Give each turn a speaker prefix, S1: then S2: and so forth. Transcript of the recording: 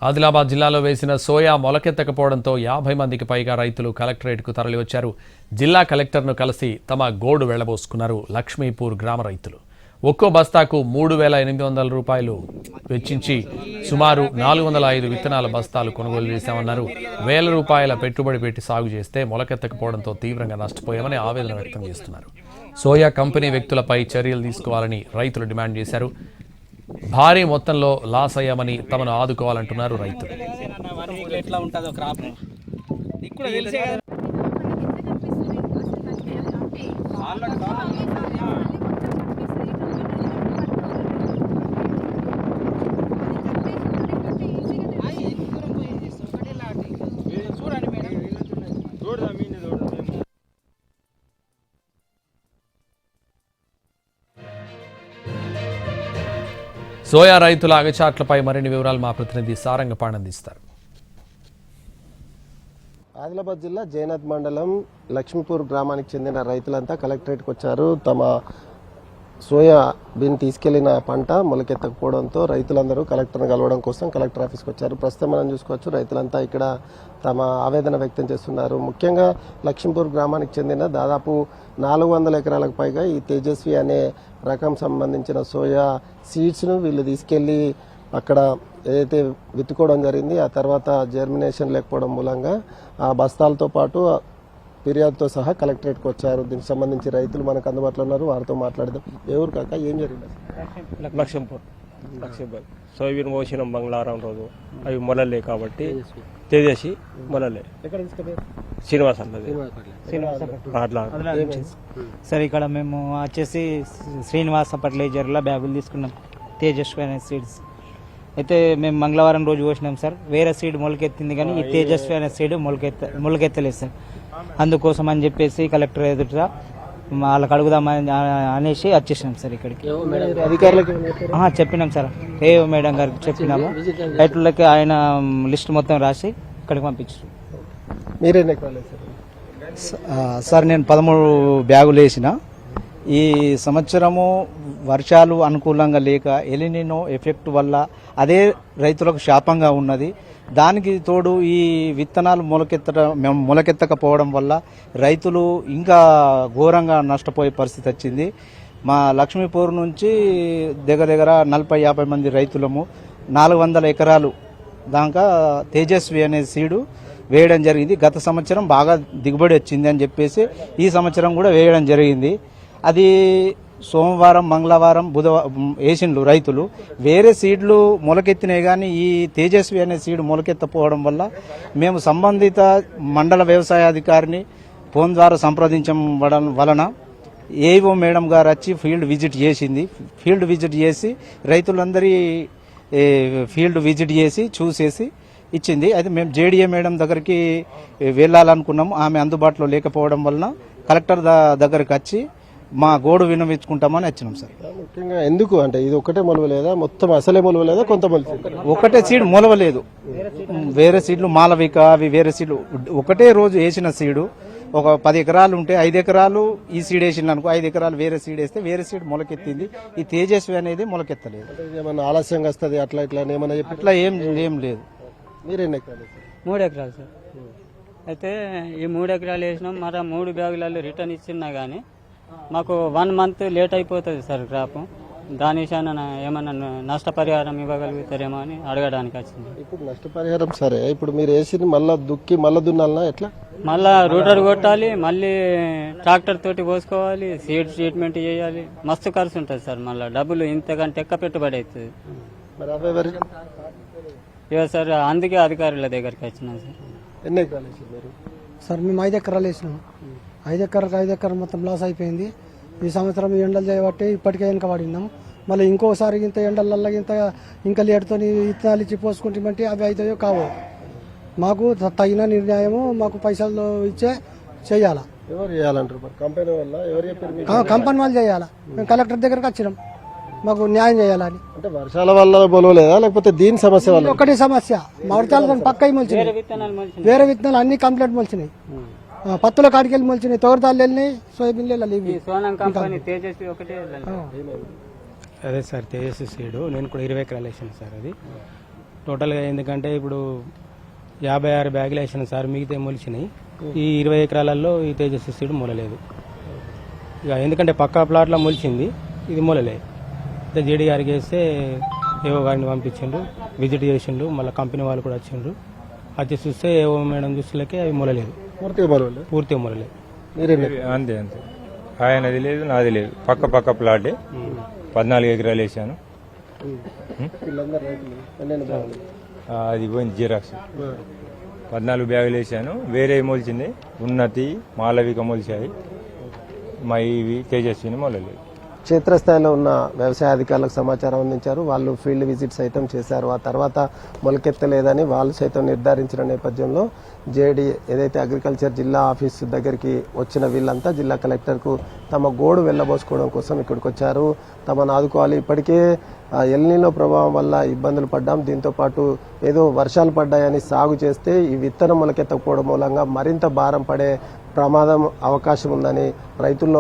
S1: ఆదిలాబాద్ జిల్లాలో వేసిన సోయా మొలకెత్తకపోవడంతో 50 మందికి పైగా రైతులు కలెక్టరేట్కు తరలివచ్చారు. జిల్లా కలెక్టర్ను కలిసి తమ గోడు వెళ్లబోసుకున్నారు లక్ష్మీపూర్ గ్రామ రైతులు. ఒక్కో బస్తాకు 3,800 రూపాయలు వెచ్చించి సుమారు 405 విత్తనాల బస్తాలు కొనుగోలు చేశామన్నారు. వేల రూపాయల పెట్టుబడి పెట్టి సాగు చేస్తే మొలకెత్తకపోవడంతో తీవ్రంగా నష్టపోయామని ఆవేదన వ్యక్తం చేస్తున్నారు. సోయా కంపెనీ వ్యక్తులపై చర్యలు తీసుకోవాలని రైతులు డిమాండ్ చేశారు. భారీ మొత్తంలో లాస్ అయ్యామని తమను ఆదుకోవాలంటున్నారు రైతులు. సోయా రైతుల అగచాట్లపై మరిన్ని వివరాలు మా ప్రతినిధి సారంగపాణి అందిస్తారు.
S2: ఆదిలాబాద్ జిల్లా జైనత్ మండలం లక్ష్మీపూర్ గ్రామానికి చెందిన రైతులంతా కలెక్టరేట్కి వచ్చారు. తమ సోయా బీన్ తీసుకెళ్లిన పంట మొలకెత్తకపోవడంతో రైతులందరూ కలెక్టర్ని కలవడం కోసం కలెక్టర్ ఆఫీస్కి వచ్చారు. ప్రస్తుతం మనం చూసుకోవచ్చు రైతులంతా ఇక్కడ తమ ఆవేదన వ్యక్తం చేస్తున్నారు. ముఖ్యంగా లక్ష్మీపూర్ గ్రామానికి చెందిన దాదాపు 400 ఎకరాలకు పైగా ఈ తేజస్వి అనే రకం సంబంధించిన సోయా సీడ్స్ను వీళ్ళు తీసుకెళ్లి అక్కడ ఏదైతే విత్తుకోవడం జరిగింది. ఆ తర్వాత జర్మినేషన్ లేకపోవడం మూలంగా ఆ బస్తాలతో పాటు ఫిర్యాదుతో సహా కలెక్టరేట్కి వచ్చారు. దీనికి సంబంధించి రైతులు మనకు అందుబాటులో ఉన్నారు, వారితో మాట్లాడదాం. ఎవరు కాక ఏం జరిగింది?
S3: లక్ష్మీపూర్ సోయాబీన్ పోసినాం మంగళవారం రోజు. అవి మొలలే కాబట్టి తేజసి మొలలే శ్రీనివాస్ అన్నది
S4: సార్. ఇక్కడ మేము వచ్చేసి శ్రీనివాస ఫర్టిలైజర్ల బ్యాగులు తీసుకున్నాం, తేజస్వి అనే సీడ్స్. అయితే మేము మంగళవారం రోజు పోసినాం సార్. వేరే సీడ్ మొలకెత్తింది కానీ ఈ తేజస్వి అనే సీడ్ మొలకెత్తలేదు సార్. అందుకోసం అని చెప్పేసి కలెక్టర్ ఎదుట వాళ్ళకి అడుగుదామని అనేసి వచ్చేసినాం సార్ ఇక్కడికి. చెప్పినాం సార్, ఏఓ మేడం గారికి చెప్పినాము. రైతులకి ఆయన లిస్ట్ మొత్తం రాసి ఇక్కడికి పంపించారు.
S5: సార్ నేను 13 బ్యాగులు వేసిన. ఈ సంవత్సరము వర్షాలు అనుకూలంగా లేక ఎలినినో ఎఫెక్ట్ వల్ల అదే రైతులకు శాపంగా ఉన్నది. దానికి తోడు ఈ విత్తనాలు మొలకెత్తకపోవడం వల్ల రైతులు ఇంకా ఘోరంగా నష్టపోయే పరిస్థితి వచ్చింది. మా లక్ష్మీపూర్ నుంచి దగ్గర 40-50 మంది రైతులము 400 ఎకరాలు దాకా తేజస్వి అనే సీడు వేయడం జరిగింది. గత సంవత్సరం బాగా దిగుబడి వచ్చింది అని చెప్పేసి ఈ సంవత్సరం కూడా వేయడం జరిగింది. అది సోమవారం మంగళవారం బుధవారం వేసిండ్లు రైతులు. వేరే సీడ్లు మొలకెత్తినాయి కానీ ఈ తేజస్వి అనే సీడ్ మొలకెత్తపోవడం వల్ల మేము సంబంధిత మండల వ్యవసాయాధికారిని ఫోన్ ద్వారా సంప్రదించడం వలన ఏఓ మేడం గారు వచ్చి ఫీల్డ్ విజిట్ చేసింది. ఫీల్డ్ విజిట్ చేసి రైతులందరి ఫీల్డ్ విజిట్ చేసి చూసేసి ఇచ్చింది. అయితే మేము జేడీఏ మేడం దగ్గరికి వెళ్ళాలనుకున్నాము. ఆమె అందుబాటులో లేకపోవడం వలన కలెక్టర్ దగ్గరికి వచ్చి మా గోడు వినవించుకుంటామని వచ్చినాం సార్.
S2: ముఖ్యంగా ఎందుకు అంటే ఇది ఒకటే మొలవలేదా, మొత్తం అసలే మొలవలేదా, కొంత
S5: ఒకటే సీడ్ మొలవలేదు. వేరే సీడ్లు మాలవిక అవి వేరే సీడ్లు ఒకటే రోజు వేసిన సీడు. ఒక 10 ఎకరాలు ఉంటే 5 ఎకరాలు ఈ సీడ్ వేసింది అనుకో, 5 ఎకరాలు వేరే సీడ్ వేస్తే వేరే సీడ్ మొలకెత్తింది. ఈ తేజస్వి అనేది మొలకెత్తలేదు.
S2: ఏమన్నా ఆలస్యంగా వస్తుంది అట్లా ఇట్లా ఏమన్నా చెప్పి
S5: ఇట్లా ఏం లేదు.
S2: మీరెన్ని ఎకరాలు?
S4: 3 ఎకరాలు సార్. అయితే ఈ 3 ఎకరాలు వేసినాం. మరి 3 బ్యాగులలో రిటర్న్ ఇచ్చినా కానీ మాకు 1 మంత్ లేట్ అయిపోతుంది సార్ క్రాప్. దాని విషయాన్ని ఏమన్నా నష్టపరిహారం ఇవ్వగలుగుతారేమో అని అడగడానికి వచ్చింది.
S2: ఇప్పుడు నష్టపరిహారం సరే, ఇప్పుడు మీరు వేసి మళ్ళీ దుక్కి మళ్ళీ దున్నాలన్నా ఎట్లా?
S4: మళ్ళా రూటర్ కొట్టాలి, మళ్ళీ ట్రాక్టర్ తోటి పోసుకోవాలి, సీడ్ ట్రీట్మెంట్ చేయాలి, మస్తు ఖర్చు ఉంటుంది సార్. మళ్ళీ డబ్బులు ఇంతకంటే ఎక్క పెట్టుబడి అవుతుంది. ఇక సార్ అందుకే అధికారుల దగ్గరికి వచ్చినాం సార్.
S2: ఎన్ని ఎకరాలు వేసారు
S6: సార్? మేము 5 ఎకరాలు వేసినాము. 5 ఎకరాలు మొత్తం లాస్ అయిపోయింది. ఈ సంవత్సరం ఎండలు చేయబట్టి ఇప్పటికే వెనక పడినాం. మళ్ళీ ఇంకోసారి ఇంత ఎండలల్లో ఇంకా లేటుతో విత్తనాలు ఇచ్చి పోసుకుంటామంటే అవి అవుతాయో కావో. మాకు తగిన నిర్ణయము మాకు పైసలు చేయాలా.
S2: ఎవరు చేయాలంటారు? కంపెనీ వల్ల ఎవరు చెప్పారు?
S6: కంపెనీ వాళ్ళు చేయాలా. మేము కలెక్టర్ దగ్గరకు వచ్చినాం, మాకు న్యాయం చేయాలని.
S2: అంటే వర్షాల వల్ల బొలవలేదా లేకపోతే దీని సమస్య వల్ల?
S6: ఒకటి సమస్య, మామిడికాయలు పక్క మొలిచినాయి, వేరే విత్తనాలు అన్ని కంప్లీట్ మొలిచినాయి. పత్తుల కాడికి వెళ్ళి మొలిచినాయి, తోటదాళ్ళు వెళ్ళినాయి, సోయాబీన్లు వెళ్ళాలి.
S3: అదే సార్ తేజస్వి సీడు నేను కూడా 20 ఎకరాలు వేసాను సార్. అది
S7: టోటల్గా ఎందుకంటే ఇప్పుడు 56 బ్యాగులు వేసినాం సార్, మిగతా మొలిచినాయి. ఈ 20 ఎకరాలలో ఈ తేజస్వి సీడ్ మొలలేదు. ఇక ఎందుకంటే పక్కా ప్లాట్లో మొలిచింది, ఇది మొలలేదు. జేడీ గారికి వేస్తే ఏవో గారిని పంపించిండ్రు, విజిట్ చేసిండ్రు, మళ్ళీ కంపెనీ వాళ్ళు కూడా వచ్చిండ్రు. వచ్చి చూస్తే ఏవో మేడం చూసేలకే అవి మొలలేదు, పూర్తిగా మొలలేదు.
S8: అంతే అంతే, ఆయనది లేదు నాది లేదు, పక్క ప్లాటే. 14 ఎకరాలు వేసాను. అది పోయింది జిరాక్స్. 14 బ్యాగులు వేసాను. వేరే మొలిచింది, ఉన్నతి మాలవిక మొలిచాయి, మా ఇవి తేజస్విని మొలలేదు.
S2: క్షేత్రస్థాయిలో ఉన్న వ్యవసాయ అధికారులకు సమాచారం అందించారు. వాళ్ళు ఫీల్డ్ విజిట్ సైతం చేశారు. ఆ తర్వాత మొలకెత్తలేదని వాళ్ళు సైతం నిర్ధారించిన నేపథ్యంలో జేడీ ఏదైతే అగ్రికల్చర్ జిల్లా ఆఫీసు దగ్గరికి వచ్చిన వీళ్ళంతా జిల్లా కలెక్టర్కు తమ గోడు వెళ్లబోసుకోవడం కోసం ఇక్కడికి వచ్చారు. తమను ఆదుకోవాలి, ఇప్పటికే ఎల్నినో ప్రభావం వల్ల ఇబ్బందులు పడ్డాం, దీంతోపాటు ఏదో వర్షాలు పడ్డాయని సాగు చేస్తే ఈ విత్తనం మొలకెత్తకపోవడం మూలంగా మరింత భారం పడే ప్రమాదం అవకాశం ఉందని రైతుల్లో